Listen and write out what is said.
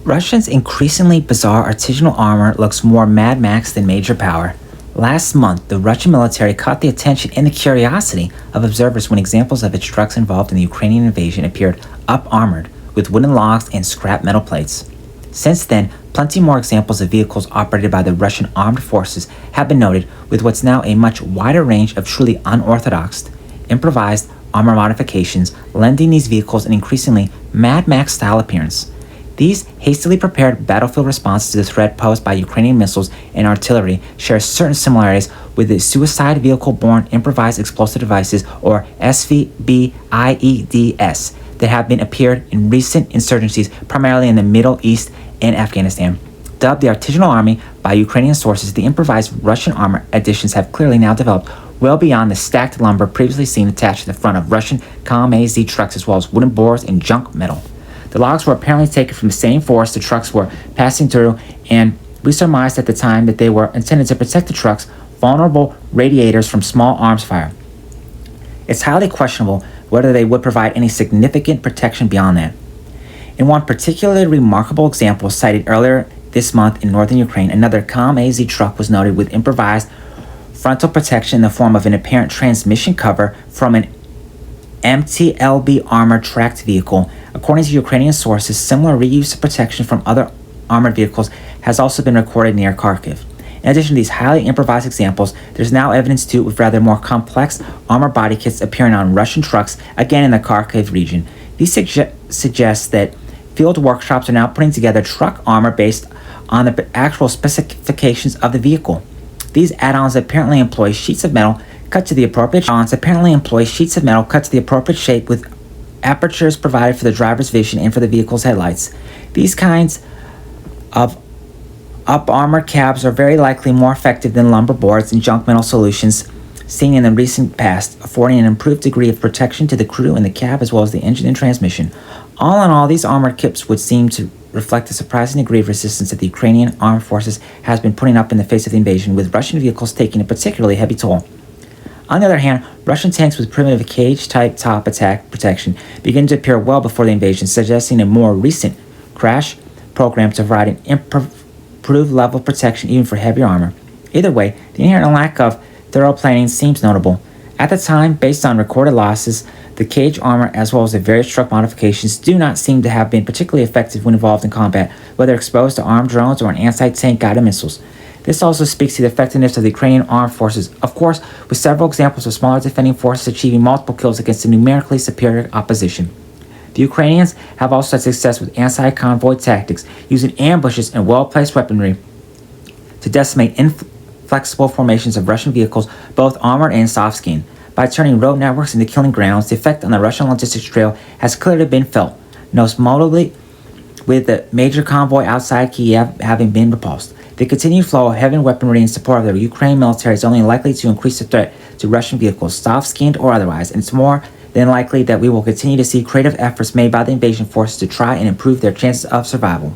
Russia's increasingly bizarre artisanal armor looks more Mad Max than major power. Last month, the Russian military caught the attention and the curiosity of observers when examples of its trucks involved in the Ukrainian invasion appeared up-armored with wooden logs and scrap metal plates. Since then, plenty more examples of vehicles operated by the Russian armed forces have been noted, with what's now a much wider range of truly unorthodox, improvised armor modifications, lending these vehicles an increasingly Mad Max-style appearance. These hastily prepared battlefield responses to the threat posed by Ukrainian missiles and artillery share certain similarities with the suicide vehicle-borne improvised explosive devices, or SVBIEDs, that have been appeared in recent insurgencies primarily in the Middle East and Afghanistan. Dubbed the Artisanal Army by Ukrainian sources, the improvised Russian armor additions have clearly now developed well beyond the stacked lumber previously seen attached to the front of Russian KamAZ trucks, as well as wooden boards and junk metal. The logs were apparently taken from the same forest the trucks were passing through, and we surmised at the time that they were intended to protect the trucks' vulnerable radiators from small arms fire. It's highly questionable whether they would provide any significant protection beyond that. In one particularly remarkable example cited earlier this month in northern Ukraine, another KamAZ truck was noted with improvised frontal protection in the form of an apparent transmission cover from an MTLB armored tracked vehicle. According to Ukrainian sources, similar reuse of protection from other armored vehicles has also been recorded near Kharkiv. In addition to these highly improvised examples, there's now evidence too with rather more complex armor body kits appearing on Russian trucks, again in the Kharkiv region. These suggest that field workshops are now putting together truck armor based on the actual specifications of the vehicle. These add-ons apparently employ sheets of metal cut to the appropriate shape with apertures provided for the driver's vision and for the vehicle's headlights. These kinds of up-armored cabs are very likely more effective than lumber boards and junk metal solutions seen in the recent past, affording an improved degree of protection to the crew in the cab as well as the engine and transmission. All in all, these armored kits would seem to reflect a surprising degree of resistance that the Ukrainian armed forces has been putting up in the face of the invasion, with Russian vehicles taking a particularly heavy toll. On the other hand, Russian tanks with primitive cage-type top attack protection began to appear well before the invasion, suggesting a more recent crash program to provide an improved level of protection even for heavier armor. Either way, the inherent lack of thorough planning seems notable. At the time, based on recorded losses, the cage armor as well as the various truck modifications do not seem to have been particularly effective when involved in combat, whether exposed to armed drones or an anti-tank guided missiles. This also speaks to the effectiveness of the Ukrainian armed forces, of course, with several examples of smaller defending forces achieving multiple kills against a numerically superior opposition. The Ukrainians have also had success with anti-convoy tactics, using ambushes and well-placed weaponry to decimate inflexible formations of Russian vehicles, both armored and soft-skinned. By turning road networks into killing grounds, the effect on the Russian logistics trail has clearly been felt, most notably with the major convoy outside Kiev having been repulsed. The continued flow of heavy weaponry in support of the Ukrainian military is only likely to increase the threat to Russian vehicles, soft-skinned or otherwise, and it's more than likely that we will continue to see creative efforts made by the invasion forces to try and improve their chances of survival.